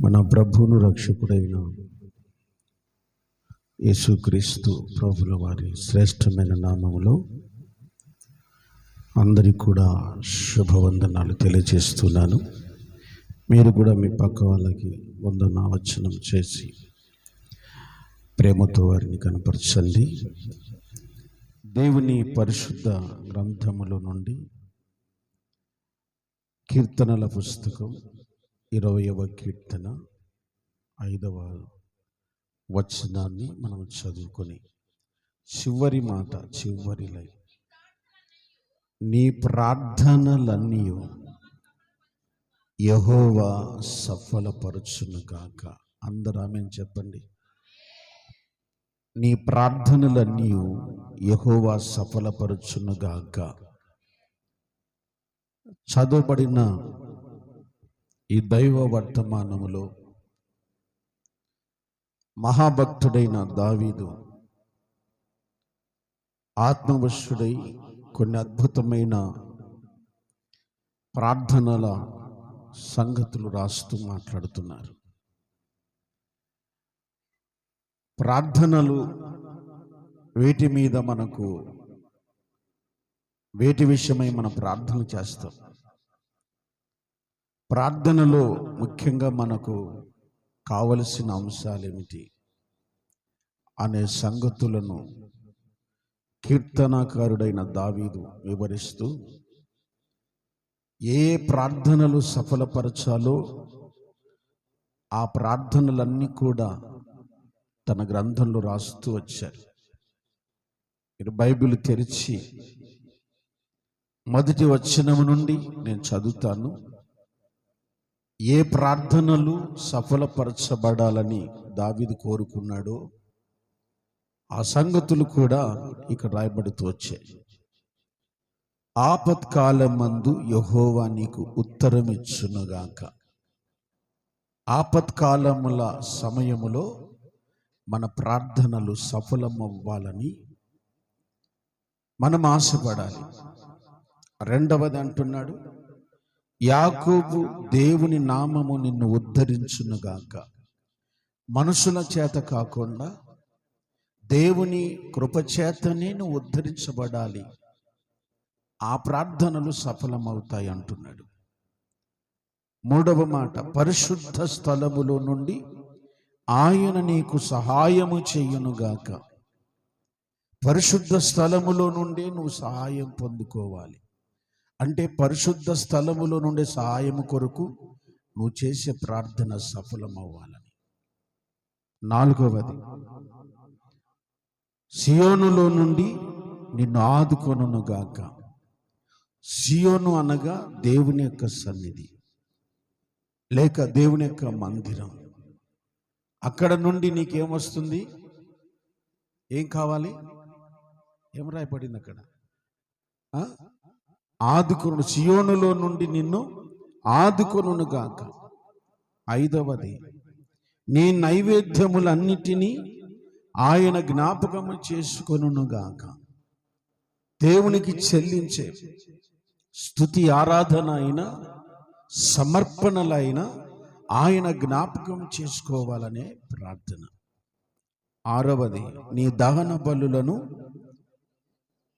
మన ప్రభువును రక్షకుడైన యేసుక్రీస్తు ప్రభుల వారి శ్రేష్టమైన నామములో అందరికీ కూడా శుభవందనాలు తెలియజేస్తున్నాను. మీరు కూడా మీ పక్క వాళ్ళకి వందనావచనం చేసి ప్రేమతో వారిని కనపరచండి. దేవుని పరిశుద్ధ గ్రంథములో నుండి కీర్తనల పుస్తకం 20వ కీర్తన 5వ వచనాన్ని మనం చదువుకొని చివరి మాట, చివరి లైన్, నీ ప్రార్థనలన్నీ యెహోవా సఫలపరచును గాక. అందరూ ఆమేన్ చెప్పండి. నీ ప్రార్థనలన్నీ యెహోవా సఫలపరచును గాక. చదవబడిన ఈ దైవ వర్తమానములో మహాభక్తుడైన దావీదు ఆత్మవశుడై కొన్ని అద్భుతమైన ప్రార్థనల సంగతులు రాస్తూ మాట్లాడుతున్నారు. ప్రార్థనలు వేటి మీద వేటి విషయమై మనం ప్రార్థన చేస్తాం. ప్రార్థనలో ముఖ్యంగా మనకు కావలసిన అంశాలు ఏమిటి అనే సంగతులను కీర్తనాకారుడైన దావీదు వివరిస్తూ ఏ ప్రార్థనలు సఫలపరచాలో ఆ ప్రార్థనలన్నీ కూడా తన గ్రంథంలో రాస్తూ వచ్చారు. మీరు బైబిల్ తెరిచి మొదటి వచనం నుండి నేను చదువుతాను. ఏ ప్రార్థనలు సఫలపరచబడాలని దావీదు కోరుకున్నాడో ఆ సంగతులు కూడా ఇక్కడ రాయబడుతూ వచ్చాయి. ఆపత్కాలమందు యెహోవా నీకు ఉత్తరమిచ్చునుగాక. ఆపత్కాలముల సమయములో మన ప్రార్థనలు సఫలమవ్వాలని మనం ఆశపడాలి. రెండవది అంటున్నాడు, యాకోబు దేవుని నామము నిన్ను ఉద్ధరించునుగాక. మనుషుల చేత కాకుండా దేవుని కృపచేతనే నువ్వు ఉద్ధరించబడాలి. ఆ ప్రార్థనలు సఫలమవుతాయి అంటున్నాడు. మూడవ మాట, పరిశుద్ధ స్థలములో నుండి ఆయన నీకు సహాయము చేయునుగాక. పరిశుద్ధ స్థలములో నుండి నువ్వు సహాయం పొందుకోవాలి. అంటే పరిశుద్ధ స్థలములో నుండి సహాయం కొరకు నువ్వు చేసే ప్రార్థన సఫలమవ్వాలని. నాలుగవది, సియోనులో నుండి నిన్ను ఆదుకొనుగాక. సియోను అనగా దేవుని యొక్క సన్నిధి లేక దేవుని యొక్క మందిరం. అక్కడ నుండి నీకేమొస్తుంది? ఏం కావాలి? ఏం రాయబడింది అక్కడ? ఆదుకొను, సియోనులో నుండి నిన్ను ఆదుకొనుగాక. ఐదవది, నీ నైవేద్యములన్నిటినీ ఆయన జ్ఞాపకము చేసుకొనుగాక. దేవునికి చెల్లించే స్తుతి ఆరాధన అయినా సమర్పణలైన ఆయన జ్ఞాపకం చేసుకోవాలనే ప్రార్థన. ఆరవది, నీ దహన బలులను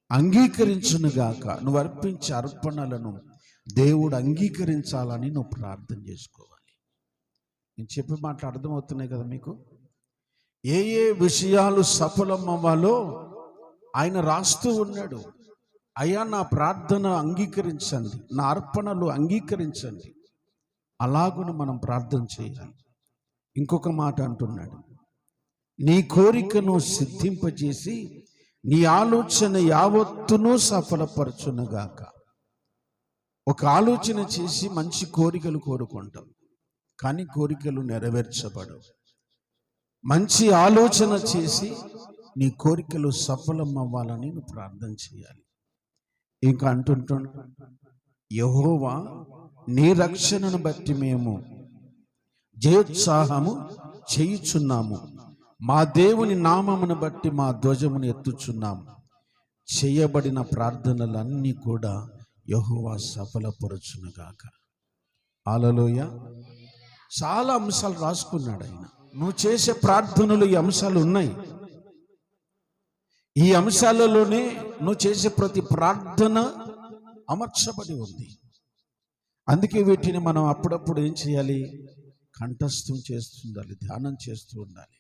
అంగీకరించునుగాక. నువ్వు అర్పించే అర్పణలను దేవుడు అంగీకరించాలని నువ్వు ప్రార్థన చేసుకోవాలి. నేను చెప్పే మాటలు అర్థమవుతున్నాయి కదా మీకు? ఏ ఏ విషయాలు సఫలం అవ్వాలో ఆయన రాస్తూ ఉన్నాడు. అయ్యా, నా ప్రార్థన అంగీకరించండి, నా అర్పణలు అంగీకరించండి. అలాగున మనం ప్రార్థన చేయాలి. ఇంకొక మాట అంటున్నాడు, నీ కోరికను సిద్ధింపజేసి నీ ఆలోచన యావత్తును సఫలపరచునుగాక. ఒక ఆలోచన చేసి మంచి కోరికలు కోరుకుంటాం, కానీ కోరికలు నెరవేర్చబడవు. మంచి ఆలోచన చేసి నీ కోరికలు సఫలం అవ్వాలని నువ్వు ప్రార్థన చేయాలి. ఇంకా అంటుంటాడు, యెహోవా నీ రక్షణను బట్టి మేము జయోత్సాహము చేయుచున్నాము. మా దేవుని నామమును బట్టి మా ధ్వజమును ఎత్తుచున్నాము. చేయబడిన ప్రార్థనలన్నీ కూడా యెహోవా సఫలపరచునుగాక. హల్లెలూయా. చాలా అంశాలు రాసుకున్నాడు ఆయన. నువ్వు చేసే ప్రార్థనలు ఈ అంశాలు ఉన్నాయి. ఈ అంశాలలోనే నువ్వు చేసే ప్రతి ప్రార్థన అమర్చబడి ఉంది. అందుకే వీటిని మనం అప్పుడప్పుడు ఏం చేయాలి? కంఠస్థం చేస్తుండాలి, ధ్యానం చేస్తూ ఉండాలి.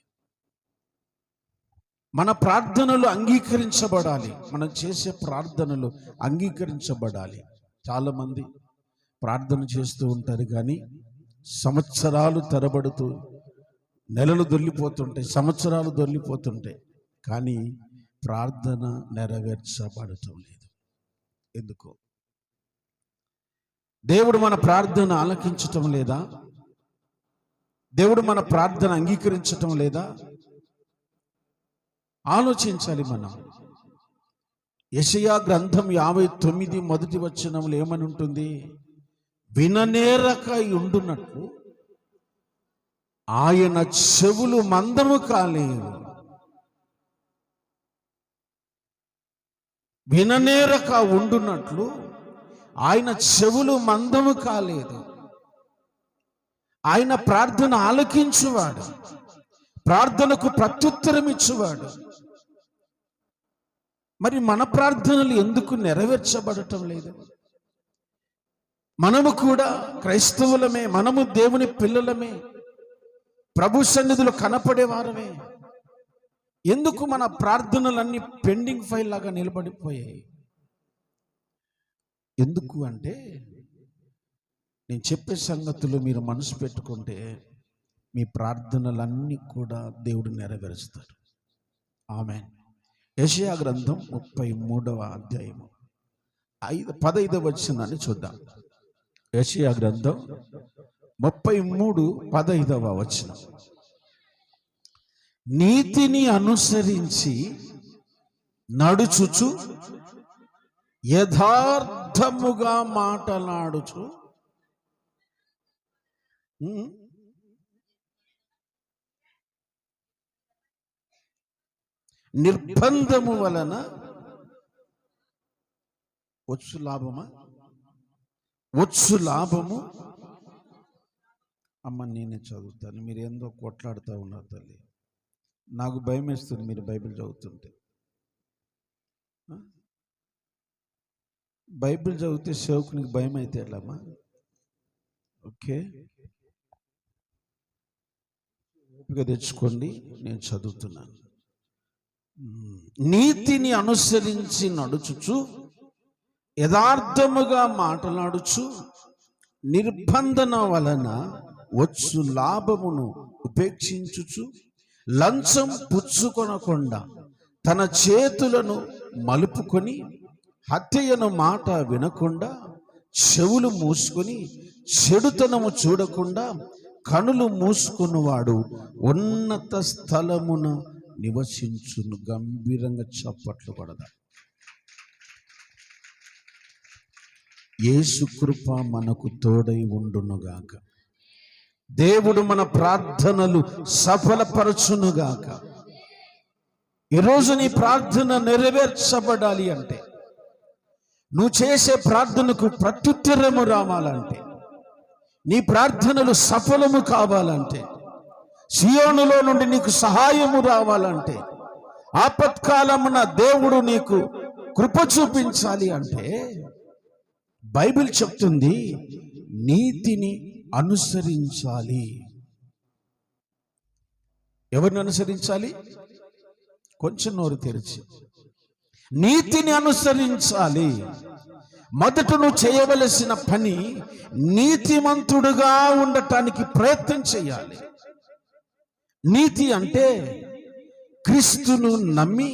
మన ప్రార్థనలు అంగీకరించబడాలి. మనం చేసే ప్రార్థనలు అంగీకరించబడాలి. చాలామంది ప్రార్థన చేస్తూ ఉంటారు, కానీ సంవత్సరాలు తరబడుతూ, నెలలు దొల్లిపోతుంటాయి, సంవత్సరాలు దొల్లిపోతుంటాయి, కానీ ప్రార్థన నెరవేర్చబడటం లేదు. ఎందుకో? దేవుడు మన ప్రార్థన ఆలకించటం లేదా? దేవుడు మన ప్రార్థన అంగీకరించటం లేదా? ఆలోచించాలి మనం. యెషయా గ్రంథం 59 మొదటి వచనంలో ఏమని ఉంటుంది? విననేరక ఉండునట్లు ఆయన చెవులు మందము కాలేవు. విననేరక ఉండునట్లు ఆయన చెవులు మందము కాలేదు. ఆయన ప్రార్థన ఆలకించువాడు, ప్రార్థనకు ప్రత్యుత్తరం ఇచ్చువాడు. మరి మన ప్రార్థనలు ఎందుకు నెరవేర్చబడటం లేదు? మనము కూడా క్రైస్తవులమే, మనము దేవుని పిల్లలమే, ప్రభు సన్నిధిలో కనపడేవారమే. ఎందుకు మన ప్రార్థనలన్నీ పెండింగ్ ఫైల్ లాగా నిలబడిపోయాయి? ఎందుకు అంటే, నేను చెప్పే సంగతులు మీరు మనసు పెట్టుకుంటే మీ ప్రార్థనలన్నీ కూడా దేవుడు నెరవేరుస్తాడు. ఆమేన్. యెషయా గ్రంథం 33వ అధ్యాయము 15వ వచనాన్ని చూద్దాం. యెషయా గ్రంథం 33:15వ వచనం. నీతిని అనుసరించి నడుచుచు యథార్థముగా మాటలాడుచు నిర్బంధము వలన వచ్చు లాభమా? వచ్చు లాభము. అమ్మ నేనే చదువుతాను, మీరు ఏందో కొట్లాడుతూ ఉన్నారు తల్లి. నాకు భయం వేస్తుంది మీరు బైబిల్ చదువుతుంటే. బైబిల్ చదివితే సేవకునికి భయం అయితే ఎట్లమ్మా? ఓకే, ఓపిక తెచ్చుకోండి, నేను చదువుతున్నాను. నీతిని అనుసరించి నడుచుచు యథార్థముగా మాట్లాడుచు నిర్బంధన వలన వచ్చు లాభమును ఉపేక్షించుచు లంచం పుచ్చుకొనకుండా తన చేతులను మలుపుకొని హత్యయను మాట వినకుండా చెవులు మూసుకొని చెడుతనము చూడకుండా కనులు మూసుకున్నవాడు ఉన్నత స్థలమున నివసించును. గంభీరంగా చప్పట్లు కొడదా. యేసు కృప మనకు తోడై ఉండునుగాక. దేవుడు మన ప్రార్థనలు సఫలపరచునుగాక. ఈరోజు నీ ప్రార్థన నెరవేర్చబడాలి అంటే, నువ్వు చేసే ప్రార్థనకు ప్రత్యుత్తరము రావాలంటే, నీ ప్రార్థనలు సఫలము కావాలంటే, సియోనులో నుండి నీకు సహాయము రావాలంటే, ఆపత్కాలమున దేవుడు నీకు కృప చూపించాలి అంటే, బైబిల్ చెప్తుంది నీతిని అనుసరించాలి. ఎవరిని అనుసరించాలి? కొంచెం నోరు తెరిచి. నీతిని అనుసరించాలి. మొదట నువ్వు చేయవలసిన పని నీతిమంతుడుగా ఉండటానికి ప్రయత్నం చేయాలి. నీతి అంటే క్రీస్తును నమ్మి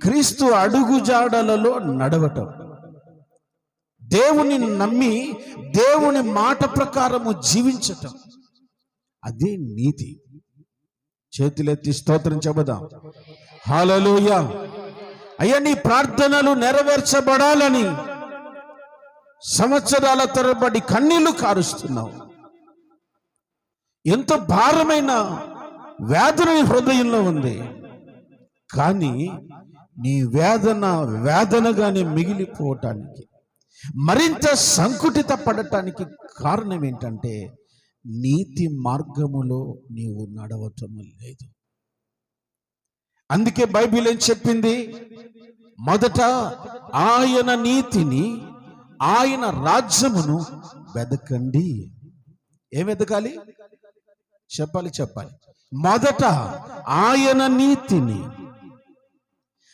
క్రీస్తు అడుగుజాడలలో నడవటం. దేవుని నమ్మి దేవుని మాట ప్రకారము జీవించటం, అదే నీతి. చేతులెత్తి స్తోత్రం చెబుదాం. హల్లెలూయా. అయ్యా, నీ ప్రార్థనలు నెరవేర్చబడాలని సంవత్సరాల తరబడి కన్నీళ్లు కారుస్తున్నావు. ఎంత భారమైన వేదన హృదయంలో ఉంది, కానీ నీ వేదన వేదనగానే మిగిలిపోవటానికి, మరింత సంకుటిత పడటానికి కారణం ఏంటంటే నీతి మార్గములో నీవు నడవటం లేదు. అందుకే బైబిల్ ఏం చెప్పింది? మొదట ఆయన నీతిని, ఆయన రాజ్యమును వెదకండి. ఏం వెదకాలి? చెప్పాలి. మొదట ఆయన నీతిని,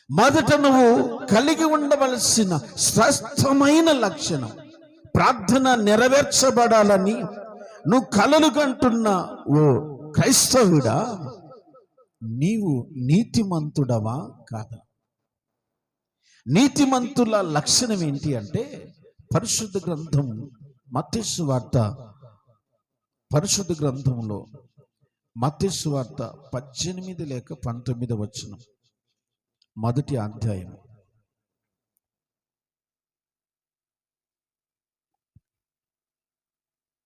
మొదట నువ్వు కలిగి ఉండవలసిన శ్రేష్టమైన లక్షణం, ప్రార్థన నెరవేర్చబడాలని నువ్వు కలలు కంటున్న ఓ క్రైస్తవుడా, నీవు నీతిమంతుడవా కాదా? నీతిమంతుల లక్షణం ఏంటి అంటే, పరిశుద్ధ గ్రంథం మత్తయి సువార్త, పరిశుద్ధ గ్రంథంలో మత్తయి సువార్త 18 లేక 19 వచనం, మొదటి అధ్యాయం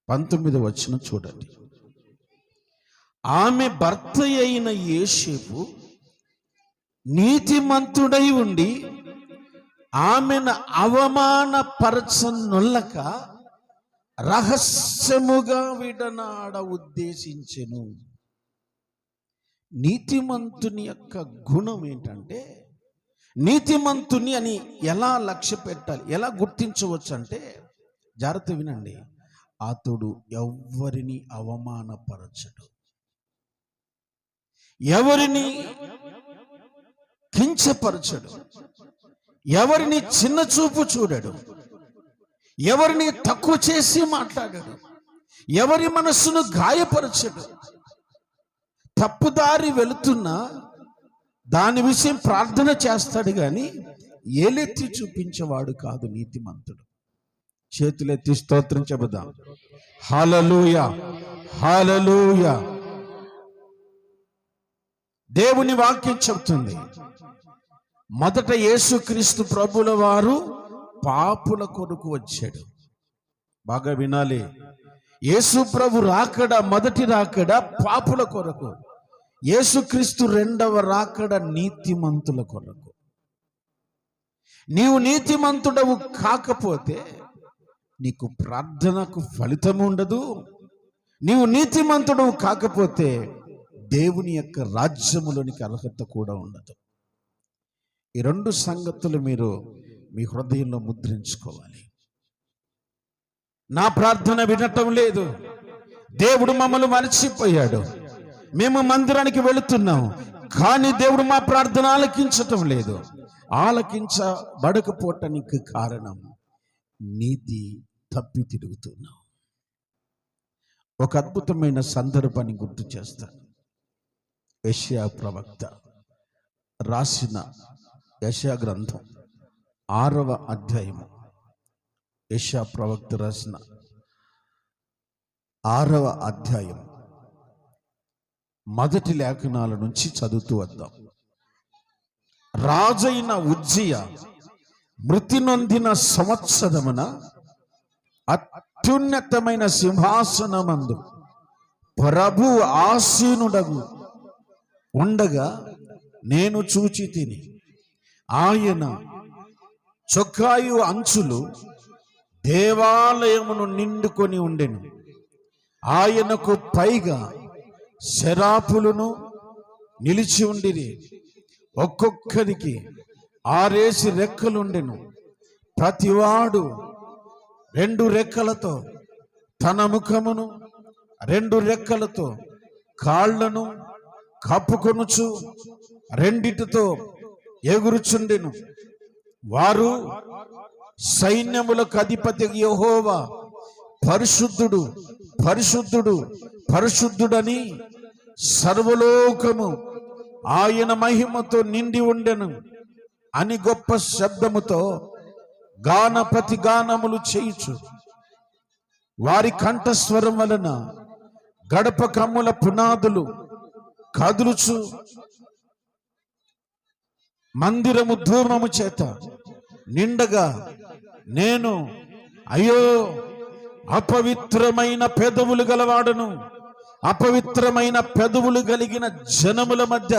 19 వచనం చూడండి. ఆమె భర్త అయిన యోసేపు నీతిమంతుడై ఉండి ఆమెను అవమానపరచనొల్లక రహస్యముగా విడనాడ ఉద్దేశించెను. నీతిమంతుని యొక్క గుణం ఏంటంటే, నీతిమంతుని అని ఎలా లక్ష్య పెట్టాలి, ఎలా గుర్తించవచ్చు అంటే, జాగ్రత్త వినండి, అతడు ఎవ్వరిని అవమానపరచడు, ఎవరిని కించపరచడు, ఎవరిని చిన్న చూపు చూడడు, ఎవరిని తక్కువ చేసి మాట్లాడడు, ఎవరి మనస్సును గాయపరచడు. తప్పుదారి వెళుతున్నా దాని విషయం ప్రార్థన చేస్తాడు కానీ ఏలెత్తి చూపించేవాడు కాదు నీతిమంతుడు. చేతులెత్తి స్తోత్రం చెబుదాం. హల్లెలూయా, హల్లెలూయా. దేవుని వాక్యం చెబుతుంది, మొదట యేసుక్రీస్తు ప్రభుల వారు పాపుల కొరకు వచ్చాడు. బాగా వినాలి, యేసు ప్రభు రాకడ, మొదటి రాకడ పాపుల కొరకు, యేసుక్రీస్తు రెండవ రాకడ నీతిమంతుల కొరకు. నీవు నీతిమంతుడవు కాకపోతే నీకు ప్రార్థనకు ఫలితం ఉండదు. నీవు నీతిమంతుడవు కాకపోతే దేవుని యొక్క రాజ్యములోనికి అర్హత కూడా ఉండదు. ఈ రెండు సంగతులు మీరు మీ హృదయంలో ముద్రించుకోవాలి. నా ప్రార్థన వినటం లేదు, దేవుడు మమ్మల్ని మరచిపోయాడు, మేము మందిరానికి వెళుతున్నాం కానీ దేవుడు మా ప్రార్థన ఆలకించటం లేదు. ఆలకించబడకపోవటానికి కారణం నీతి తప్పి తిరుగుతున్నాం. ఒక అద్భుతమైన సందర్భాన్ని గుర్తు చేస్తాను. యెషయా ప్రవక్త రాసిన యెషయా గ్రంథం 6వ అధ్యాయము, యెషయా ప్రవక్త రాసిన 6వ అధ్యాయం మొదటి లేఖనాల నుంచి చదువుతూ వద్దాం. రాజైన ఉజ్జియా మృతి నొందిన సంవత్సరమున అత్యున్నతమైన సింహాసనమందు ప్రభు ఆసీనుడగు ఉండగా నేను చూచి తిని, ఆయన చొక్కాయు అంచులు దేవాలయమును నిండుకొని ఉండెను. ఆయనకు పైగా శరాపులను నిలిచి ఉండిరి, ఒక్కొక్కరికి 6 రెక్కలుండెను. ప్రతివాడు 2 రెక్కలతో తన ముఖమును 2 రెక్కలతో కాళ్లను కప్పుకొనుచు 2 ఎగురుచుండెను. వారు సైన్యములకు అధిపతి యెహోవా పరిశుద్ధుడు, పరిశుద్ధుడు, పరిశుద్ధుడని సర్వలోకము ఆయన మహిమతో నిండి ఉండెను అని గొప్ప శబ్దముతో గానపతి గానములు చేయుచు, వారి కంఠస్వరం వలన గడప కమ్ముల పునాదులు కదులుచు, మందిరము ధూమము చేత నిండగా నేను అయ్యో అపవిత్రమైన పెదవులు గలవాడను, అపవిత్రమైన పెదవులు కలిగిన జనముల మధ్య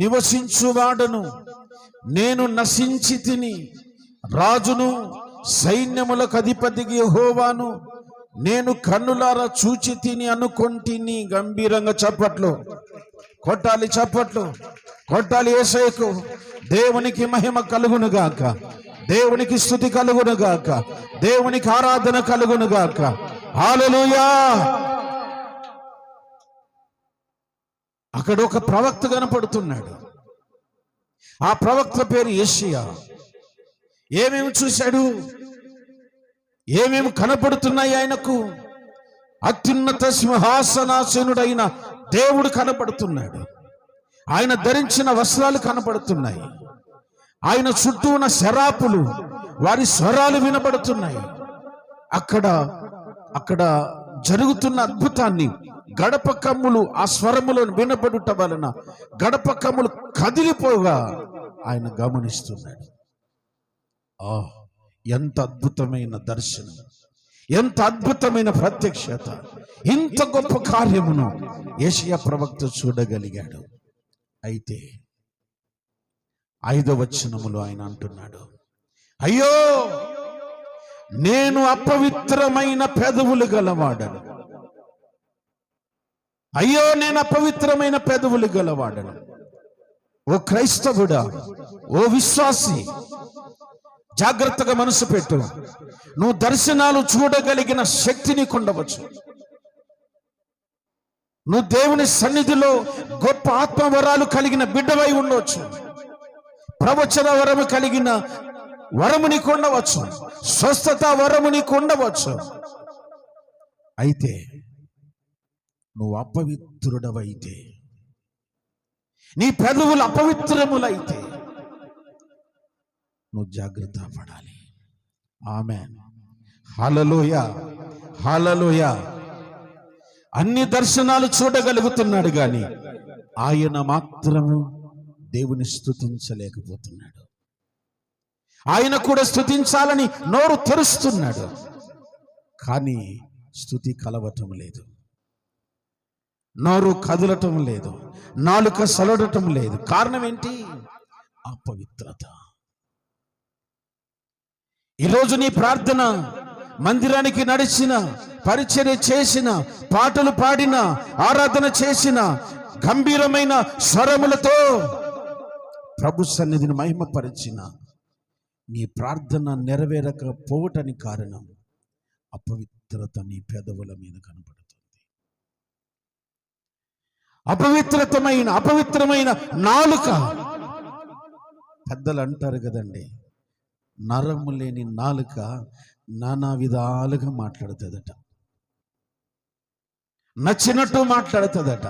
నివసించువాడను, నేను నశించి తిని, రాజును సైన్యములకు అధిపతికి యెహోవాను నేను కన్నులారా చూచి తిని అనుకొంటిని. గంభీరంగా చప్పట్లు కొట్టాలి, చప్పట్లు కొట్టాలి యేసయ్యకు. దేవునికి మహిమ కలుగును గాక, దేవునికి స్తుతి కలుగును గాక, దేవునికి ఆరాధన కలుగును గాక. హల్లెలూయా. అక్కడ ఒక ప్రవక్త కనపడుతున్నాడు. ఆ ప్రవక్త పేరు యెషయా. ఏమేమి చూశాడు? ఏమేమి కనపడుతున్నాయి ఆయనకు? అత్యున్నత సింహాసనాసీనుడైన దేవుడు కనపడుతున్నాడు. ఆయన ధరించిన వస్త్రాలు కనపడుతున్నాయి. ఆయన చుట్టూ ఉన్న శరాపులు, వారి స్వరాలు వినబడుతున్నాయి. అక్కడ జరుగుతున్న అద్భుతాన్ని గడప కమ్ములు ఆ స్వరములను వినబడుట వలన గడప కమ్ములు కదిలిపోగా ఆయన గమనిస్తున్నాడు. ఎంత అద్భుతమైన దర్శనం, ఎంత అద్భుతమైన ప్రత్యక్షత, ఇంత గొప్ప కార్యమును యెషయా ప్రవక్త చూడగలిగాడు. అయితే 5వ వచనములో ఆయన అంటున్నాడు, అయ్యో నేను అపవిత్రమైన పెదవులు గలవాడను. అయ్యో నేను అపవిత్రమైన పెదవులు గలవాడను. ఓ క్రైస్తవుడా, ఓ విశ్వాసి, జాగ్రత్తగా మనసు పెట్టు. నువ్వు దర్శనాలు చూడగలిగిన శక్తి నీకు ఉండవచ్చు. నువ్వు దేవుని సన్నిధిలో గొప్ప ఆత్మవరాలు కలిగిన బిడ్డవై ఉండవచ్చు. ప్రవచన వరము కలిగిన వరము నీకు ఉండవచ్చు. స్వస్థత వరము నీకు ఉండవచ్చు. అయితే నువ్వు అపవిత్రుడవైతే, నీ పెదవులు అపవిత్రములైతే నువ్వు జాగ్రత్త పడాలి. ఆమేన్. హల్లెలూయా, హల్లెలూయా. అన్ని దర్శనాలు చూడగలుగుతున్నాడు కానీ ఆయన మాత్రము దేవుని స్తుతించలేకపోతున్నాడు. ఆయన కూడా స్తుతించాలని నోరు తెరుస్తున్నాడు, కానీ స్తుతి కలవటం లేదు, నోరు కదలటం లేదు, నాలుక సలడటం లేదు. కారణం ఏంటి? అపవిత్రత. ఈరోజు నీ ప్రార్థన, మందిరానికి నడిచిన, పరిచర్య చేసిన, పాటలు పాడిన, ఆరాధన చేసిన, గంభీరమైన స్వరములతో ప్రభు సన్నిధిని మహిమపరిచిన నీ ప్రార్థన నెరవేరకపోవటానికి కారణం అపవిత్రత నీ పెదవుల మీద కనపడుతుంది. అపవిత్రమైన నాలుక. పెద్దలు అంటారు కదండి, నరము లేని నాలుక నానా విధాలుగా మాట్లాడుతుందట, నచ్చినట్టు మాట్లాడుతుందట.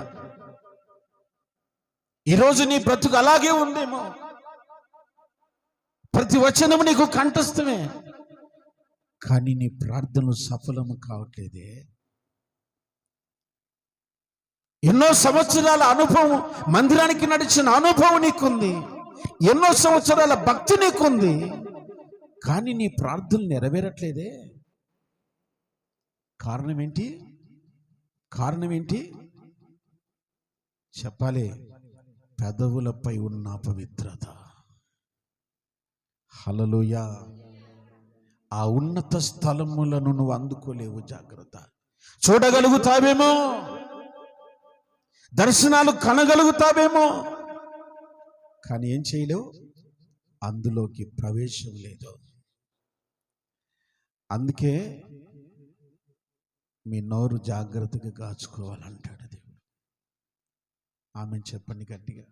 ఈరోజు నీ బ్రతుకు అలాగే ఉందేమో. ప్రతి వచనము నీకు కంఠస్థమే, కానీ నీ ప్రార్థనలు సఫలము కావట్లేదే. ఎన్నో సంవత్సరాల అనుభవం, మందిరానికి నడిచిన అనుభవం నీకుంది, ఎన్నో సంవత్సరాల భక్తి నీకుంది, కానీ నీ ప్రార్థనలు నెరవేరట్లేదే. కారణం ఏంటి? కారణం ఏంటి చెప్పాలి? పెదవులపై ఉన్న అపవిత్రత. హల్లెలూయా. ఆ ఉన్నత స్థలములను నువ్వు అందుకోలేవు. జాగ్రత్త. చూడగలుగుతావేమో, దర్శనాలు కనగలుగుతావేమో, కానీ ఏం చేయలేవు, అందులోకి ప్రవేశం లేదు. అందుకే మీ నోరు జాగ్రత్తగా కాచుకోవాలంటాడు దేవుడు. ఆమె చెప్పండి గట్టిగా,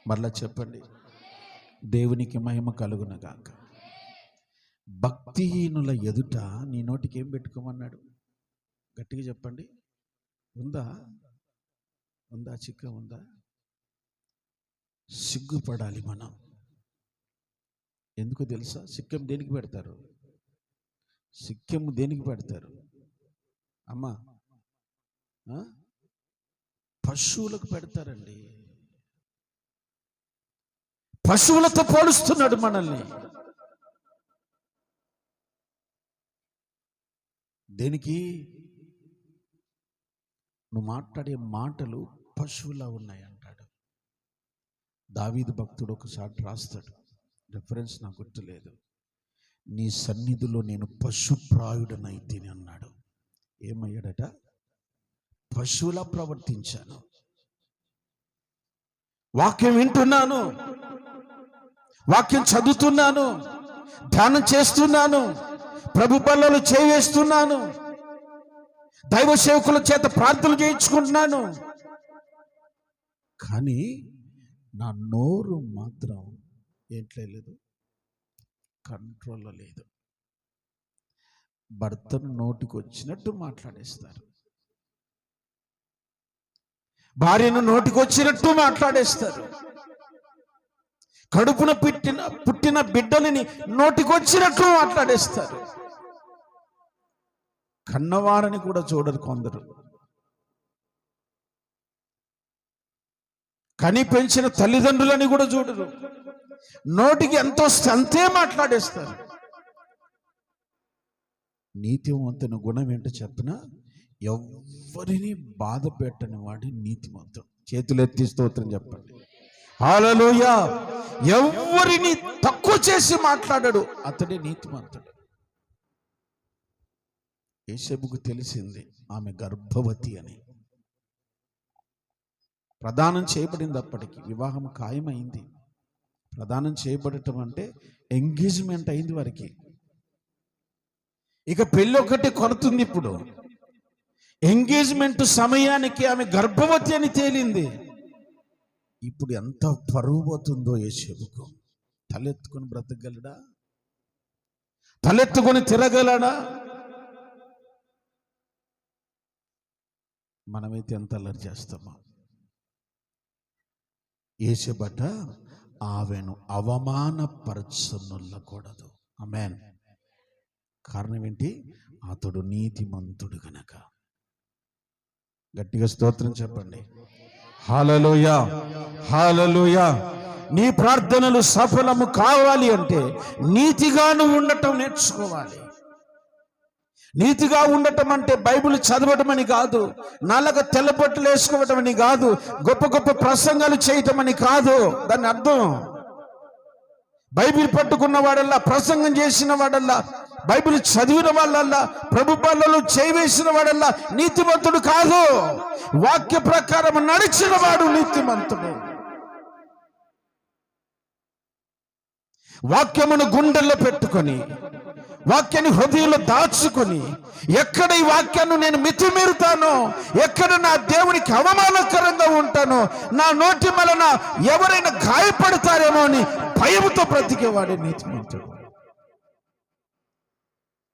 మరలా చెప్పండి. దేవునికి మహిమ కలుగునగాక. భక్తిహీనుల ఎదుట నీ నోటికి ఏం పెట్టుకోమన్నాడు? గట్టిగా చెప్పండి. ఉందా? చిక్క ఉందా? సిగ్గుపడాలి మనం. ఎందుకు తెలుసా? సిక్కం దేనికి పెడతారు? సిక్కం దేనికి పెడతారు అమ్మా? పశువులకు పెడతారండి. పశువులతో పోలుస్తున్నాడు మనల్ని. దేనికి? నువ్వు మాట్లాడే మాటలు పశువులా ఉన్నాయి అంటాడు దావీదు భక్తుడు. ఒకసారి రాస్తాడు, రెఫరెన్స్ నాకు గుర్తులేదు. నీ సన్నిధిలో నేను పశుప్రాయుడనైతేనే అన్నాడు. ఏమయ్యాడట? పశువులా ప్రవర్తించాను. వాక్యం వింటున్నాను, వాక్యం చదువుతున్నాను, ధ్యానం చేస్తున్నాను, ప్రభు పనులలో చేస్తున్నాను, దైవ సేవకుల చేత ప్రార్థనలు చేయించుకుంటున్నాను. కానీ నా నోరు మాత్రం ఏంట్లో లేదు, కంట్రోల్లో లేదు. భర్తను నోటికి వచ్చినట్టు మాట్లాడేస్తారు, భార్యను నోటికి వచ్చినట్టు మాట్లాడేస్తారు, కడుపున పుట్టిన బిడ్డలని నోటికొచ్చినట్లు మాట్లాడేస్తారు. కన్నవారని కూడా చూడరు కొందరు, కని పెంచిన తల్లిదండ్రులని కూడా చూడరు, నోటికి ఎంతో అంతే మాట్లాడేస్తారు. నీతిమంతుని గుణం ఏంటో చెప్పిన, ఎవ్వరిని బాధ పెట్టని వాడి నీతిమంతుడు. చేతులెత్తి స్తోత్రం చెప్పండి. హల్లెలూయా. ఎవ్వరిని తక్కువ చేసి మాట్లాడాడు, అతడే నీతిమంతుడు. యేసేపుకు తెలిసింది ఆమె గర్భవతి అని. ప్రదానం చేయబడింది, అప్పటికి వివాహం ఖాయమైంది. ప్రదానం చేయబడటం అంటే ఎంగేజ్మెంట్ అయింది వారికి. ఇక పెళ్ళి ఒకటి కొడుతుంది. ఇప్పుడు ఎంగేజ్మెంట్ సమయానికి ఆమె గర్భవతి అని తేలింది. ఇప్పుడు ఎంత పరువు పోతుందో యేసేపుకు. తలెత్తుకొని బ్రతకగలడా? తలెత్తుకొని తిరగలడా? మనమైతే ఎంత అల్లరి చేస్తామా? యేసేబట ఆమెను అవమానపరచనుల్లకూడదు. ఆమేన్. కారణం ఏంటి? అతడు నీతిమంతుడు గనక. గట్టిగా స్తోత్రం చెప్పండి. హల్లెలూయా, హల్లెలూయా. నీ ప్రార్థనలు సఫలము కావాలి అంటే నీతిగా నువ్వు ఉండటం నేర్చుకోవాలి. నీతిగా ఉండటం అంటే బైబిల్ చదవటం అని కాదు, నల్లగా తెల్లబొట్టులు వేసుకోవటం అని కాదు, గొప్ప గొప్ప ప్రసంగాలు చేయటం అని కాదు. దాని అర్థం బైబిల్ పట్టుకున్న వాడల్లా, ప్రసంగం చేసిన వాడల్లా, బైబిల్ చదివిన వాళ్ళల్లా, ప్రభు పనులలో చేయవేసిన వాడల్లా నీతిమంతుడు కాదు. వాక్య ప్రకారం నడిచిన వాడు నీతిమంతుడు. వాక్యమును గుండెల్లో పెట్టుకొని, వాక్యాన్ని హృదయంలో దాచుకొని, ఎక్కడ ఈ వాక్యాన్ని నేను మితిమీరుతానో, ఎక్కడ నా దేవునికి అవమానకరంగా ఉంటానో, నా నోటి వలన ఎవరైనా గాయపడతారేమో అని భయంతో బ్రతికేవాడే నీతిమంతుడు.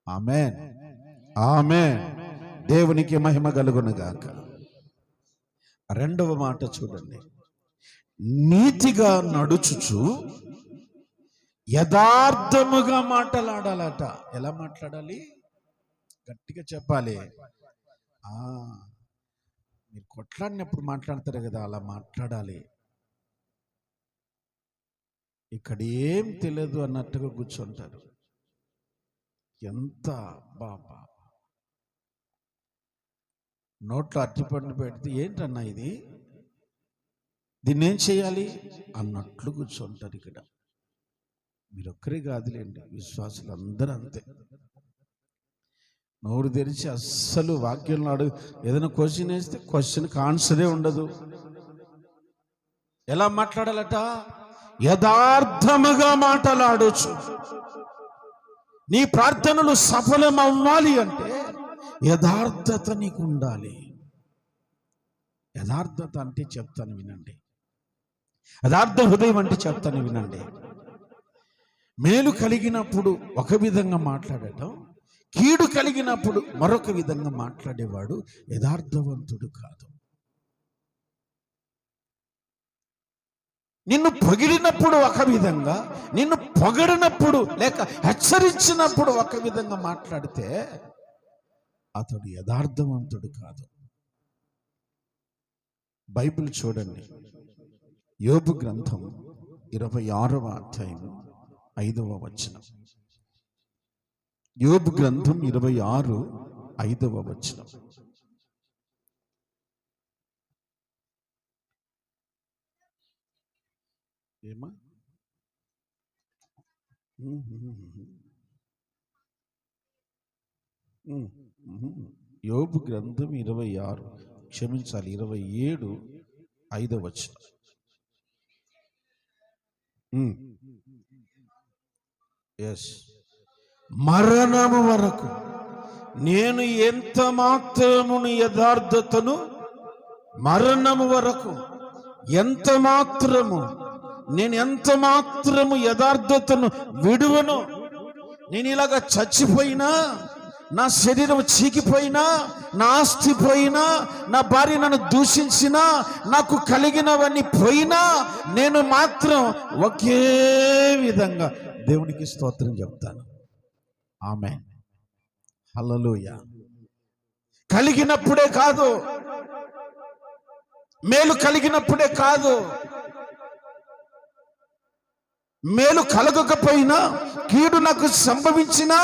ఆమేన్, ఆమేన్. దేవునికి మహిమ కలుగునుగాక. రెండవ మాట చూడండి. నీతిగా నడుచుచు యథార్థముగా మాట్లాడాలట. ఎలా మాట్లాడాలి? గట్టిగా చెప్పాలి. మీరు కొట్లాడినప్పుడు మాట్లాడతారు కదా, అలా మాట్లాడాలి. ఇక్కడ ఏం తెలియదు అన్నట్టుగా కూర్చుంటారు. ఎంత బాబా నోట్లో అట్టిపండు పెడితే ఏంటన్నా ఇది, దీన్ని ఏం చేయాలి అన్నట్లు కూర్చుంటారు. ఇక్కడ మీరు ఒక్కరే కాదులేండి, విశ్వాసులు అందరూ అంతే. నోరు తెరిచి అస్సలు వాక్యంలో అడుగు, ఏదైనా క్వశ్చన్ వేస్తే క్వశ్చన్కి ఆన్సరే ఉండదు. ఎలా మాట్లాడాలట? యథార్థముగా మాట్లాడొచ్చు. నీ ప్రార్థనలు సఫలం అవ్వాలి అంటే యథార్థత నీకు ఉండాలి. యథార్థత అంటే చెప్తాను వినండి, యథార్థ హృదయం అంటే చెప్తాను వినండి. మేలు కలిగినప్పుడు ఒక విధంగా మాట్లాడటం, కీడు కలిగినప్పుడు మరొక విధంగా మాట్లాడేవాడు యథార్థవంతుడు కాదు. నిన్ను పొగిడినప్పుడు ఒక విధంగా, నిన్ను పొగడినప్పుడు లేక హెచ్చరించినప్పుడు ఒక విధంగా మాట్లాడితే అతడు యథార్థవంతుడు కాదు. బైబిల్ చూడండి, యోబు గ్రంథం 26వ అధ్యాయం 5వ వచనం. యోబు గ్రంథం 26:5 వచనం. ఏమా? యోబు గ్రంథం 26, క్షమించాలి 27, 5వ వచనం. మరణము వరకు నేను ఎంత మాత్రమును యథార్థతను, మరణము వరకు ఎంత మాత్రము నేను ఎంత మాత్రము యథార్థతను విడువను. నేను ఇలాగ చచ్చిపోయినా, నా శరీరం చీకిపోయినా, నా ఆస్తి పోయినా, నా భార్య నన్ను దూషించినా, నాకు కలిగినవన్నీ పోయినా, నేను మాత్రం ఒకే విధంగా దేవునికి స్తోత్రం చెప్తాను. ఆమేన్, హల్లెలూయా. కలిగినప్పుడే కాదు, మేలు కలిగినప్పుడే కాదు, మేలు కలగకపోయినా, కీడు నాకు సంభవించినా,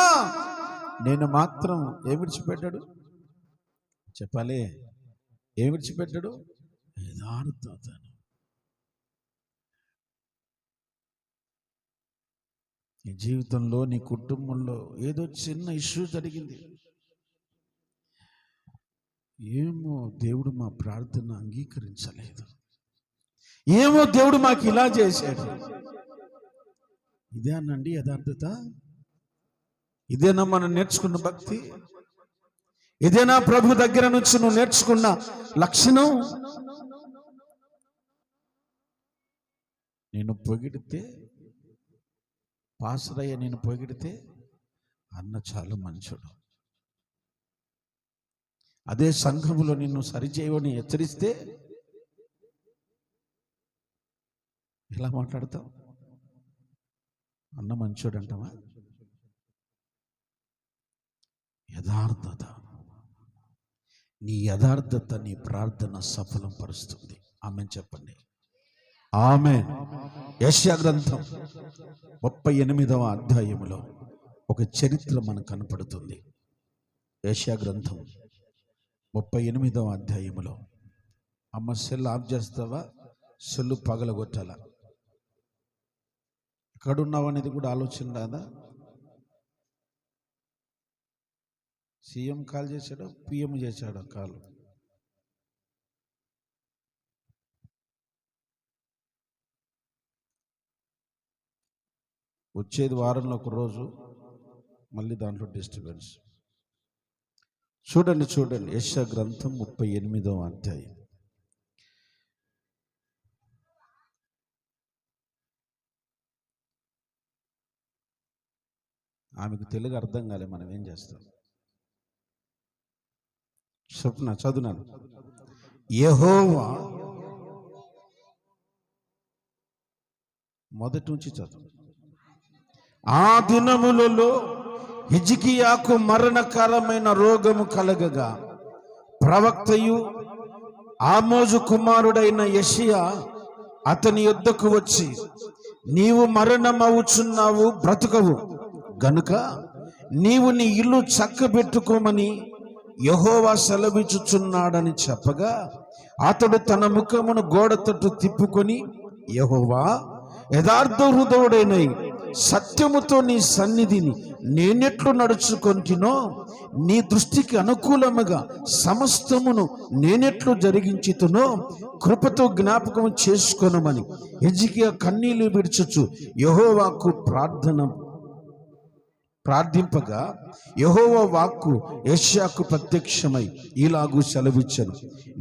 నేను మాత్రం ఏం విడిచిపెట్టాడు చెప్పాలి? ఏం విడిచిపెట్టాడు? యథార్థతను. నీ జీవితంలో, నీ కుటుంబంలో ఏదో చిన్న ఇష్యూ జరిగింది. ఏమో దేవుడు మా ప్రార్థన అంగీకరించలేదు, ఏమో దేవుడు మాకు ఇలా చేశాడు. ఇదేనండి యథార్థత? ఇదేనా మనం నేర్చుకున్న భక్తి? ఇదేనా ప్రభు దగ్గర నుంచి నువ్వు నేర్చుకున్న లక్షణం? నేను పొగిడితే, పాస్రయ్య నేను పొగిడితే, అన్న చాలా మంచోడు. అదే సంఘములో నిన్ను సరిచేయని హెచ్చరిస్తే ఎలా మాట్లాడతావు? అన్న మంచోడు అంటావా? యథార్థత, నీ యథార్థత నీ ప్రార్థన సఫలం పరుస్తుంది. ఆమేన్ చెప్పండి. ఆమేన్. యెషయా గ్రంథం 38వ అధ్యాయములో ఒక చరిత్ర మనకు కనపడుతుంది. యెషయా గ్రంథం 38వ అధ్యాయములో, అమ్మ సెల్ ఆఫ్ చేస్తావా? సెల్లు పగలగొట్టాలా? ఎక్కడున్నావు అనేది కూడా ఆలోచన రాదా? సీఎం కాల్ చేశాడు, పిఎం చేశాడు కాల్. వచ్చేది వారంలో ఒక రోజు, మళ్ళీ దాంట్లో డిస్టర్బెన్స్. చూడండి యెషయా గ్రంథం 38వ అధ్యాయం. ఆమెకు తెలుగు అర్థం కాలే, మనం ఏం చేస్తాం? చదువునాను. యెహోవా, మొదటి నుంచి చదువు. ఆ దినములలో హిజ్కియాకు మరణకరమైన రోగము కలగగా, ప్రవక్తయు ఆమోజు కుమారుడైన యెషయా అతని యొద్దకు వచ్చి, నీవు మరణమవుచున్నావు, బ్రతుకవు గనుక నీవు నీ ఇల్లు చక్కబెట్టుకోమని యెహోవా సెలవిచ్చుచున్నాడని చెప్పగా, అతడు తన ముఖమును గోడ తట్టు తిప్పుకొని, యెహోవా, యథార్థ హృదయుడైన సత్యముతో నీ సన్నిధిని నేనెట్లు నడుచుకొంటినో, నీ దృష్టికి అనుకూలముగా సమస్తమును నేనెట్లు జరిగించుతునో కృపతో జ్ఞాపకం చేసుకొనమని హిజ్కియా కన్నీళ్లు విడుచుచు యెహోవాకు ప్రార్థింపగా, యెహోవా వాక్కు యెషయాకు ప్రత్యక్షమై ఇలాగూ సెలవిచ్చెను,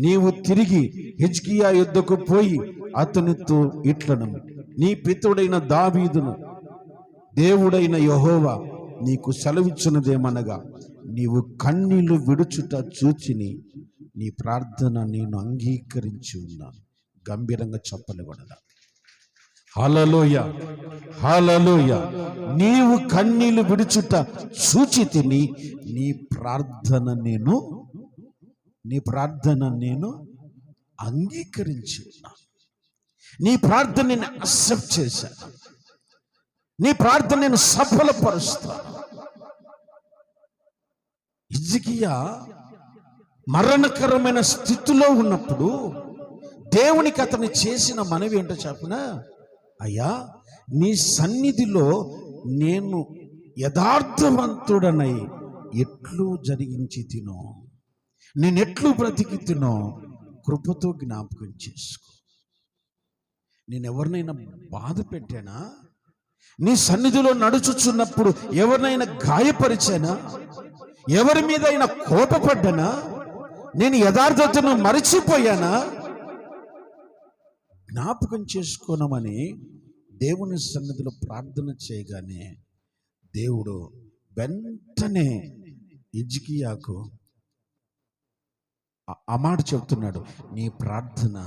నీవు తిరిగి హిజ్కియా యొద్దకు పోయి అతనితో ఇట్లనము, నీ పితరుడైన దావీదును దేవుడైన యెహోవా నీకు సెలవిచ్చినదేమనగా, నీవు కన్నీళ్లు విడుచుట చూచిని నీ ప్రార్థన నేను అంగీకరించి ఉన్నాను. గంభీరంగా చెప్పనివ్వడదా? హల్లెలూయా, హల్లెలూయా. నీవు కన్నీళ్లు విడుచుట చూచి తిని నీ ప్రార్థన నేను అంగీకరించి ఉన్నాను. నీ ప్రార్థన నేను అక్సెప్ట్ చేశాను. నీ ప్రార్థన నేను సఫలపరుస్తాను. హిజ్కియా మరణకరమైన స్థితిలో ఉన్నప్పుడు దేవునికి అతను చేసిన మనవి ఏంటో చెప్పిన, అయ్యా, నీ సన్నిధిలో నేను యథార్థవంతుడనై ఎట్లు జరిగించి తినో. నేనెట్లు బ్రతికితునో కృపతో జ్ఞాపకం చేసుకో. నేను ఎవరినైనా బాధ పెట్టానా? నీ సన్నిధిలో నడుచుచున్నప్పుడు ఎవరినైనా గాయపరిచానా? ఎవరి మీద అయినా కోపపడ్డానా? నేను యథార్థతను మరచిపోయానా? జ్ఞాపకం చేసుకోనమని దేవుని సన్నిధిలో ప్రార్థన చేయగానే దేవుడు వెంటనే హిజ్కియాకు ఆ మాట చెప్తున్నాడు, నీ ప్రార్థన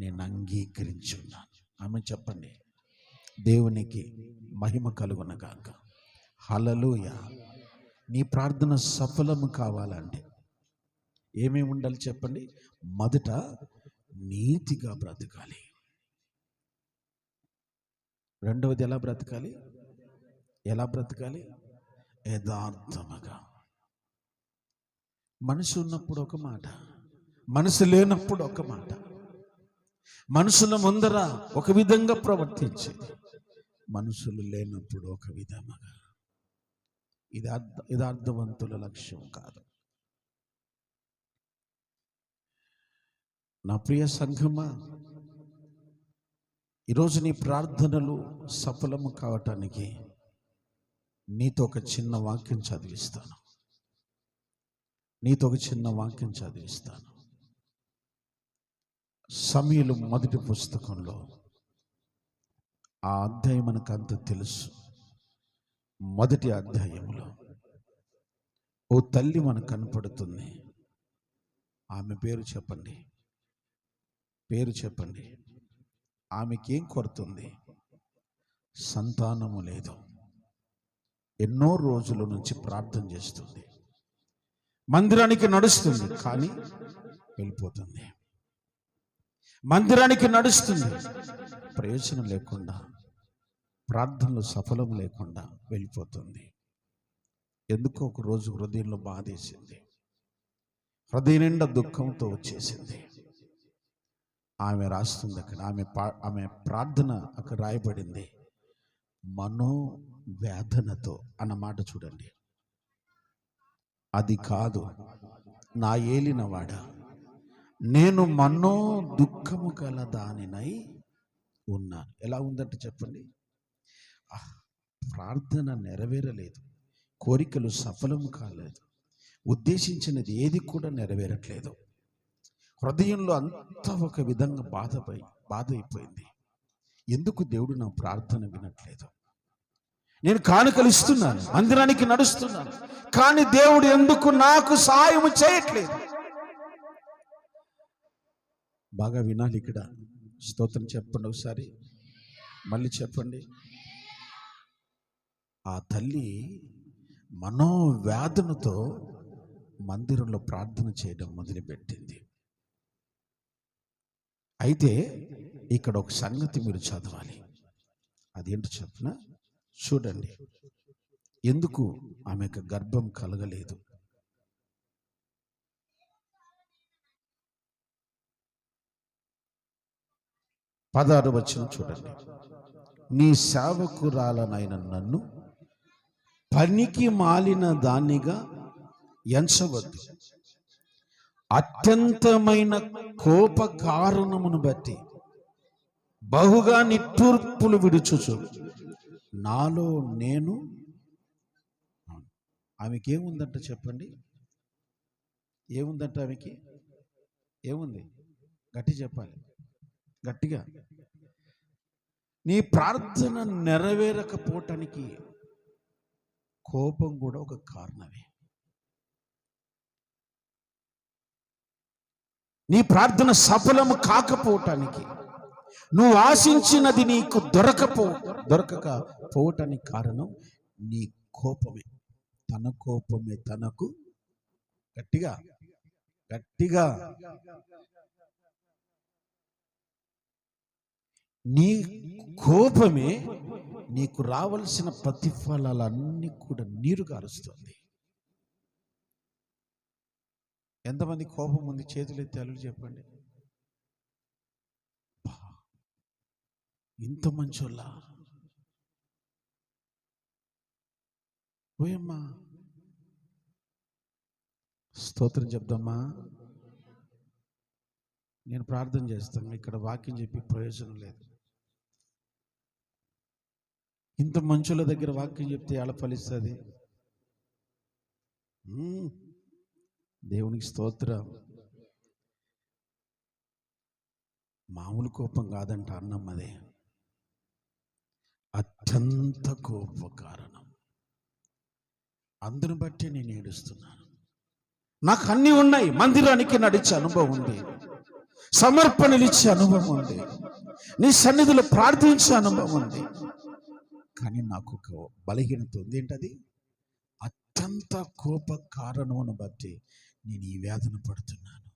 నేను అంగీకరించున్నాను. ఆమె చెప్పండి, దేవునికి మహిమ కలుగునగాక. హల్లెలూయా. నీ ప్రార్థన సఫలము కావాలంటే ఏమేమి ఉండాలి చెప్పండి? మొదట నీతిగా బ్రతకాలి. రెండవది ఎలా బ్రతకాలి? యథార్థముగా. మనసు ఉన్నప్పుడు ఒక మాట, మనసు లేనప్పుడు ఒక మాట. మనుషుల ముందర ఒక విధంగా ప్రవర్తించేది, మనుషులు లేనప్పుడు ఒక విధముగా. ఇది యథార్థవంతుల లక్ష్యం కాదు. నా ప్రియ సంఘమా, ఈరోజు నీ ప్రార్థనలు సఫలము కావటానికి నీతో ఒక చిన్న వాక్యం చదివిస్తాను. సమూయేలు మొదటి పుస్తకంలో ఆ అధ్యాయం మనకు అంత తెలుసు. మొదటి అధ్యాయంలో ఓ తల్లి మనకు కనపడుతుంది. ఆమె పేరు చెప్పండి. ఆమెకేం కొరతుంది? సంతానము లేదు. ఎన్నో రోజుల నుంచి ప్రార్థన చేస్తుంది, మందిరానికి నడుస్తుంది, కానీ వెళ్ళిపోతుంది. మందిరానికి నడుస్తుంది, ప్రయోజనం లేకుండా, ప్రార్థనలు సఫలం లేకుండా వెళ్ళిపోతుంది. ఎందుకో ఒక రోజు హృదయంలో బాధేసింది, హృదయం నిండా దుఃఖంతో వచ్చేసింది. ఆమె రాస్తుంది అక్కడ, ఆమె ప్రార్థన అక్కడ రాయబడింది, మనోవేదనతో అన్న మాట చూడండి. అది కాదు నా ఏలినవాడా, నేను మనో దుఃఖము గల దానినై ఉన్నాను. ఎలా ఉందంటే చెప్పండి, ప్రార్థన నెరవేరలేదు, కోరికలు సఫలం కాలేదు, ఉద్దేశించినది ఏది కూడా నెరవేరట్లేదు. హృదయంలో అంతా ఒక విధంగా బాధ అయిపోయింది. ఎందుకు దేవుడు నా ప్రార్థన వినట్లేదు? నేను కానుకలు ఇస్తున్నాను, మందిరానికి నడుస్తున్నాను, కానీ దేవుడు ఎందుకు నాకు సహాయం చేయట్లేదు? బాగా వినాలి ఇక్కడ. స్తోత్రం చెప్పండి ఒకసారి, మళ్ళీ చెప్పండి. ఆ తల్లి మనోవేదనతో మందిరంలో ప్రార్థన చేయడం మొదలుపెట్టింది. అయితే ఇక్కడ ఒక సంగతి మీరు చదవాలి. అదేంటో చెప్పిన చూడండి, ఎందుకు ఆమెకు గర్భం కలగలేదు? పదహారు వచనం చూడండి. నీ సేవకురాలనైన నన్ను పనికి మాలిన దానిగా ఎంచవద్దు, అత్యంతమైన కోప కారణమును బట్టి బహుగా నిట్టూర్పులు విడుచుచు నాలో నేను. ఆమెకి ఏముందంట చెప్పండి? ఏముందంట ఆమెకి? ఏముంది? గట్టి చెప్పాలి, గట్టిగా. నీ ప్రార్థన నెరవేరకపోవటానికి కోపం కూడా ఒక కారణమే. నీ ప్రార్థన సఫలము కాకపోవటానికి, నువ్వు ఆశించినది నీకు దొరకకపోవటానికి కారణం నీ కోపమే. తన కోపమే తనకు, గట్టిగా నీ కోపమే నీకు రావలసిన ప్రతిఫలాలన్నీ కూడా నీరు గారుస్తుంది. ఎంతమంది కోపం ఉంది? చేతులు ఎత్తి అల్లు చెప్పండి. ఇంత మంచోళ్ళ ఓయమ్మా, స్తోత్రం చెప్దామా? నేను ప్రార్థన చేస్తాను, ఇక్కడ వాక్యం చెప్పి ప్రయోజనం లేదు. ఇంత మనుషుల దగ్గర వాక్యం చెప్తే ఎలా ఫలిస్తుంది? దేవునికి స్తోత్రం. మామూలు కోపం కాదంట అన్నం, అదే అత్యంత కోప కారణం. అందుని బట్టి నేను ఏడుస్తున్నాను. నాకు అన్నీ ఉన్నాయి, మందిరానికి నడిచే అనుభవం ఉంది, సమర్పణలు ఇచ్చే అనుభవం ఉంది, నీ సన్నిధిలో ప్రార్థించే అనుభవం ఉంది. కానీ నాకు ఒక బలహీనత ఉంది. ఏంటది? అత్యంత కోప కారణమును బట్టి నేను ఈ వేదన పడుతున్నాను.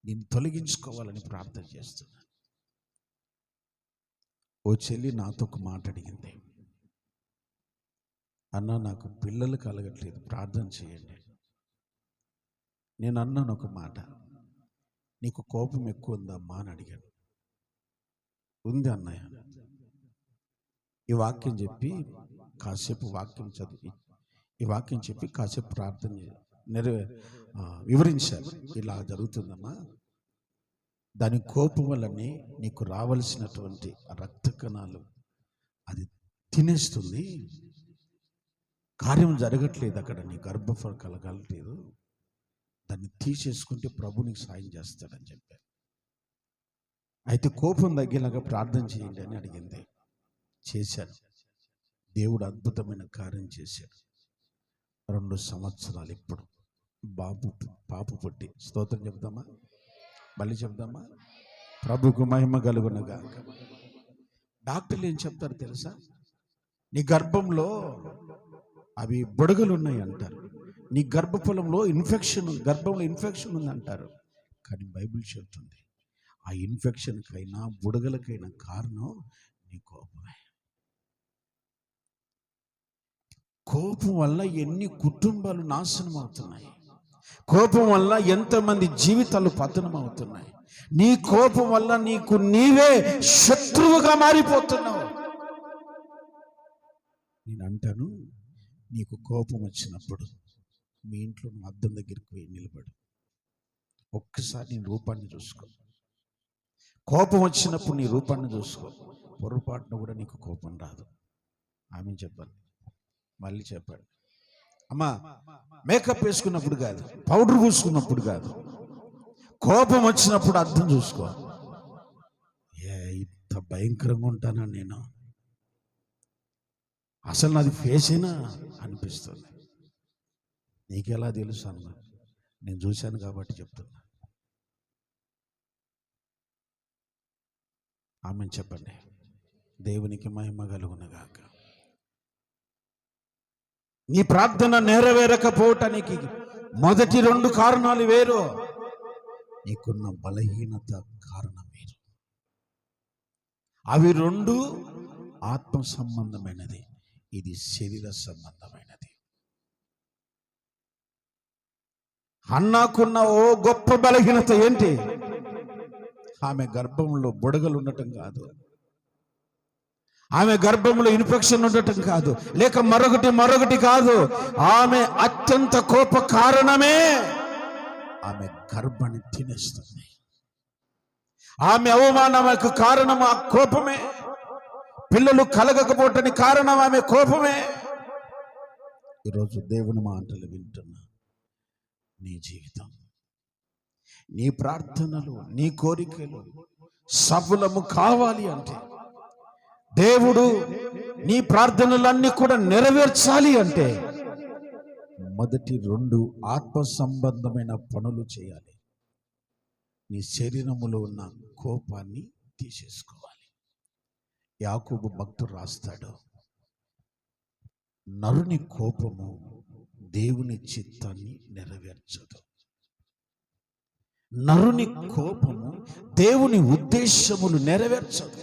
నేను తొలగించుకోవాలని ప్రార్థన చేస్తున్నాను. ఓ చెల్లి నాతో ఒక మాట అడిగింది, అన్నా నాకు పిల్లలు కలగట్లేదు, ప్రార్థన చేయండి. నేను అన్నాను ఒక మాట, నీకు కోపం ఎక్కువ ఉందమ్మా అని అడిగాను. ఉంది అన్నయ్య. ఈ వాక్యం చెప్పి కాసేపు వాక్యం చదివి, ఈ వాక్యం చెప్పి కాసేపు ప్రార్థన వివరించారు. ఇలా జరుగుతుందమ్మా, దాని కోపం వల్లనే నీకు రావలసినటువంటి రక్త కణాలు అది తినేస్తుంది, కార్యం జరగట్లేదు, అక్కడ నీ గర్భఫలం కలగట్లేదు, దాన్ని తీసేసుకుంటే ప్రభు నీకు సాయం చేస్తాడని చెప్పారు. అయితే కోపం తగ్గేలాగా ప్రార్థన చేయండి అని అడిగింది. చేశాను. దేవుడు అద్భుతమైన కార్యం చేశాడు. 2 సంవత్సరాలు ఇప్పుడు పాప పుట్టి, స్తోత్రం చెప్దామా? మళ్ళీ చెప్దామా? ప్రభుకు మహిమ కలుగునగా. డాక్టర్లు ఏం చెప్తారు తెలుసా? నీ గర్భంలో అవి బుడగలు ఉన్నాయి అంటారు, నీ గర్భఫలంలో గర్భంలో ఇన్ఫెక్షన్ ఉంది అంటారు. కానీ బైబిల్ చెప్తుంది ఆ ఇన్ఫెక్షన్కైనా బుడగలకైనా కారణం నీ కోపమే. కోపం వల్ల ఎన్ని కుటుంబాలు నాశనం అవుతున్నాయి, కోపం వల్ల ఎంతమంది జీవితాలు పతనం అవుతున్నాయి. నీ కోపం వల్ల నీకు నీవే శత్రువుగా మారిపోతున్నావు. నేను అంటాను, నీకు కోపం వచ్చినప్పుడు మీ ఇంట్లో అద్దం దగ్గరికి పోయి నిలబడు, ఒక్కసారి నీ రూపాన్ని చూసుకో. కోపం వచ్చినప్పుడు నీ రూపాన్ని చూసుకో, పొరపాటున కూడా నీకు కోపం రాదు. ఆమె చెప్పాలి, మళ్ళీ చెప్పాడు. అమ్మా, మేకప్ వేసుకున్నప్పుడు కాదు, పౌడర్ పూసుకున్నప్పుడు కాదు, కోపం వచ్చినప్పుడు అర్థం చూసుకో. ఇంత భయంకరంగా ఉంటానా నేను, అసలు నాది ఫేసేనా అనిపిస్తుంది. నీకెలా తెలుసు అన్న? నేను చూశాను కాబట్టి చెప్తున్నా. ఆమె చెప్పండి. దేవునికి మహిమ కలుగునగాక. నీ ప్రార్థన నెరవేరకపోవటానికి మొదటి 2 కారణాలు వేరు, నీకున్న బలహీనత కారణం వేరు. అవి 2 ఆత్మ సంబంధమైనది, ఇది శరీర సంబంధమైనది. హన్నాకున్న ఓ గొప్ప బలహీనత ఏంటి? ఆమె గర్భంలో బుడగలు ఉండటం కాదు, ఆమె గర్భంలో ఇన్ఫెక్షన్ ఉండటం కాదు, లేక మరొకటి కాదు. ఆమె అత్యంత కోప కారణమే ఆమె గర్భాన్ని తినేస్తుంది. ఆమె అవమానకు కారణం ఆ కోపమే. పిల్లలు కలగకపోవటానికి కారణం ఆమె కోపమే. ఈరోజు దేవుని మాటలు వింటున్నా, నీ జీవితం, నీ ప్రార్థనలు, నీ కోరికలు సఫలము కావాలి అంటే, దేవుడు నీ ప్రార్థనలన్నీ కూడా నెరవేర్చాలి అంటే, మొదటి 2 ఆత్మ సంబంధమైన పనులు చేయాలి. నీ శరీరములో ఉన్న కోపాన్ని తీసేసుకోవాలి. యాకోబు భక్తుడు రాస్తాడు, నరుని కోపము దేవుని చిత్తాన్ని నెరవేర్చదు. నరుని కోపము దేవుని ఉద్దేశములు నెరవేర్చదు.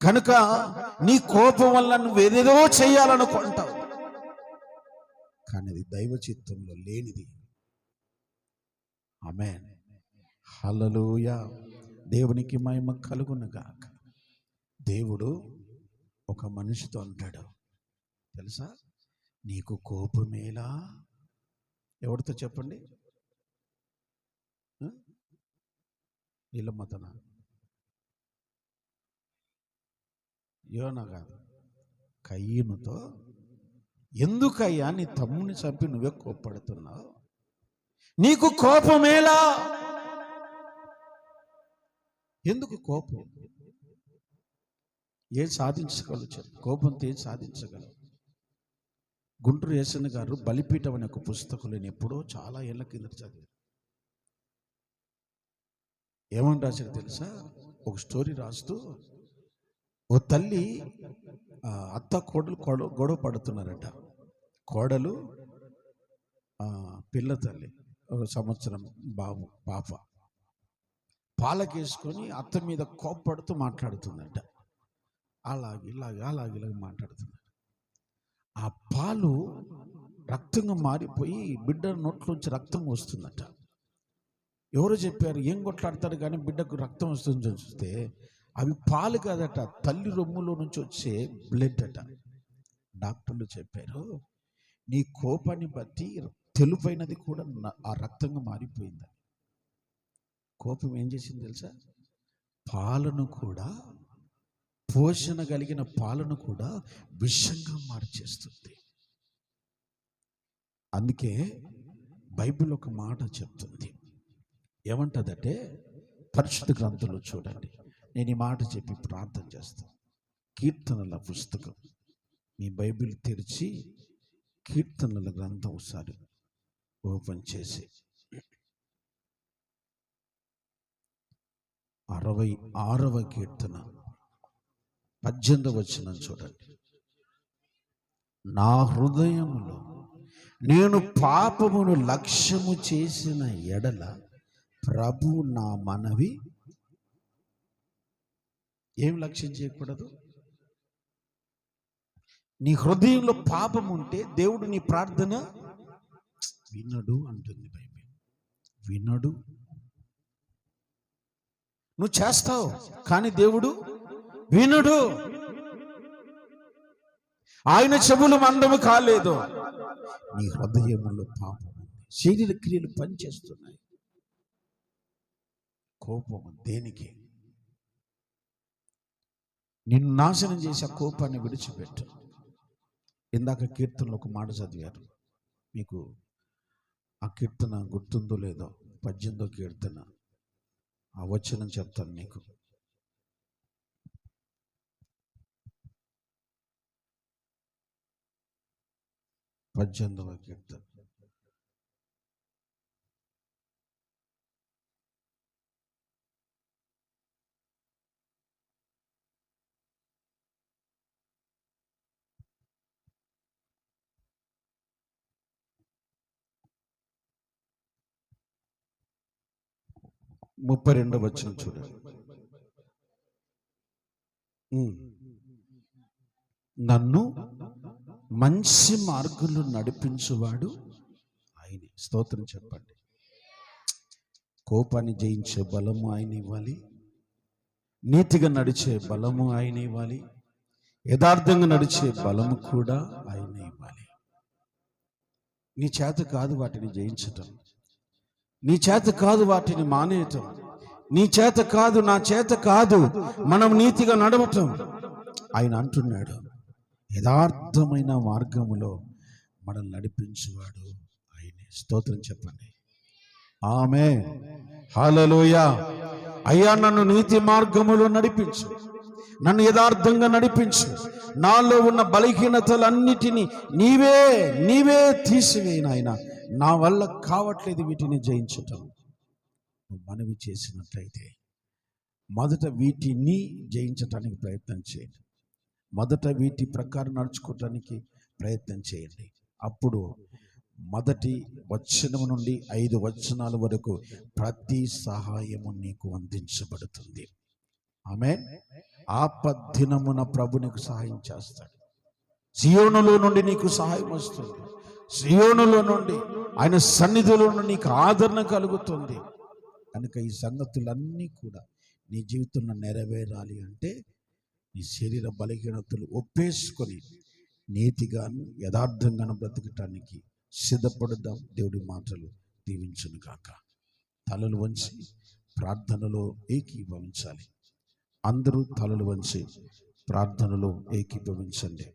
కనుక నీ కోపం వల్ల నువ్వు ఏదేదో చేయాలనుకుంటావు, కానీ అది దైవ చిత్తంలో లేనిది. ఆమేన్, హల్లెలూయా. దేవునికి మహిమ కలుగునుగాక. దేవుడు ఒక మనిషితో అంటాడు తెలుసా, నీకు కోపమేలా, ఎవరితో చెప్పండి? నీలమ్మతన, యోనా కాదు, కయ్యనుతో. ఎందుకయ్యా నీ తమ్ముని చంపి నువ్వే కోప్పడుతున్నావు? నీకు కోపమేలా? ఎందుకు కోపం? ఏం సాధించగలవు చెప్పు? కోపంతో ఏం సాధించగలవు? గుంటూరు యేసన్న గారు బలిపీఠం అనే ఒక పుస్తకం నేను ఎప్పుడో చాలా ఏళ్ళ కింద చదివాను. ఏమని రాశారు తెలుసా? ఒక స్టోరీ రాస్తూ, ఓ తల్లి అత్త కోడలు గొడవ పడుతున్నారట. కోడలు పిల్ల తల్లి, ఒక సంవత్సరం బాబు పాప, పాలకేసుకొని అత్త మీద కోప్పడుతూ మాట్లాడుతుందట. అలాగే మాట్లాడుతున్నారు. ఆ పాలు రక్తంగా మారిపోయి బిడ్డ నోట్లోంచి రక్తం వస్తుందట. ఎవరో చెప్పారు, ఏం కొట్లాడతారు కానీ బిడ్డకు రక్తం వస్తుంది చూస్తే అవి పాలు కాదట, తల్లి రొమ్ములో నుంచి వచ్చే బ్లడ్ అట. డాక్టర్లు చెప్పారు, నీ కోపాన్ని బట్టి తెలుపైనది కూడా ఆ రక్తంగా మారిపోయిందని. కోపం ఏం చేసింది తెలుసా? పాలను కూడా, పోషణ కలిగిన పాలను కూడా విషంగా మార్చేస్తుంది. అందుకే బైబిల్ ఒక మాట చెప్తుంది. ఏమంటదంటే, పరిశుద్ధ గ్రంథంలో చూడండి. నేను ఈ మాట చెప్పి ప్రార్థన చేస్తాను. కీర్తనల పుస్తకం, మీ బైబిల్ తెరిచి కీర్తనల గ్రంథం ఒకసారి ఓపెన్ చేసి 66వ కీర్తన 18వ వచనం చూడండి. నా హృదయములో నేను పాపమును లక్ష్యము చేసిన ఎడల ప్రభు నా మనవి. ఏం లక్ష్యం చేయకూడదు? నీ హృదయంలో పాపం ఉంటే దేవుడు నీ ప్రార్థన వినడు అంటుంది బైబిల్. వినడు. నువ్వు చేస్తావు కానీ దేవుడు వినడు. ఆయన చెవులు మందము కాలేదు. నీ హృదయంలో పాపం ఉంది. శరీర క్రియలు పనిచేస్తున్నాయి. కోపం దేనికి? నిన్ను నాశనం చేసి ఆ కోపాన్ని విడిచిపెట్టు. ఇందాక కీర్తనలో ఒక మాట చదివారు. మీకు ఆ కీర్తన గుర్తుందో లేదో? 18వ కీర్తన, ఆ వచనం చెప్తాను మీకు. పద్దెనిమిదవ కీర్తన ముప్పై 32వ వచనం చూడండి. నన్ను మంచి మార్గంలో నడిపించువాడు ఆయనే. స్తోత్రం చెప్పండి. కోపాన్ని జయించే బలము ఆయన ఇవ్వాలి. నీతిగా నడిచే బలము ఆయన ఇవ్వాలి. యథార్థంగా నడిచే బలము కూడా ఆయన ఇవ్వాలి. నీ చేత కాదు వాటిని జయించటం. నీ చేత కాదు వాటిని మానేయటం. నీ చేత కాదు, నా చేత కాదు మనం నీతిగా నడవటం. ఆయన అంటున్నాడు, యథార్థమైన మార్గములో మనల్ని నడిపించువాడు ఆయనే. స్తోత్రం చెప్పండి. ఆమేన్, హల్లెలూయా. అయ్యా, నన్ను నీతి మార్గములో నడిపించు, నన్ను యథార్థంగా నడిపించు. నాలో ఉన్న బలహీనతలన్నిటినీ నీవే తీసివేయి నాయనా. నా వల్ల కావట్లేదు వీటిని జయించటం. నువ్వు మనవి చేసినట్లయితే మొదట వీటిని జయించటానికి ప్రయత్నం చేయండి. మొదట వీటి ప్రకారం నడుచుకోవటానికి ప్రయత్నం చేయండి. అప్పుడు మొదటి వచనం నుండి 5 వచనాల వరకు ప్రతి సహాయము నీకు అందించబడుతుంది. ఆమేన్. ఆపద్దినమున ప్రభు నీకు సహాయం చేస్తాడు. సియోనులో నుండి నీకు సహాయం వస్తుంది. సియోనులో నుండి, ఆయన సన్నిధిలో నుండి నీకు ఆదరణ కలుగుతుంది. కనుక ఈ సంగతులన్నీ కూడా నీ జీవితంలో నెరవేరాలి అంటే నీ శరీర బలహీనతలు ఒప్పేసుకొని నీతిగాను యథార్థంగాను బ్రతకటానికి సిద్ధపడుదాం. దేవుడి మాటలు దీవించును గాక. తలలు వంచి ప్రార్థనలో ఏకీభవించాలి. అందరూ తలలు వంచి ప్రార్థనలో ఏకీభవించండి.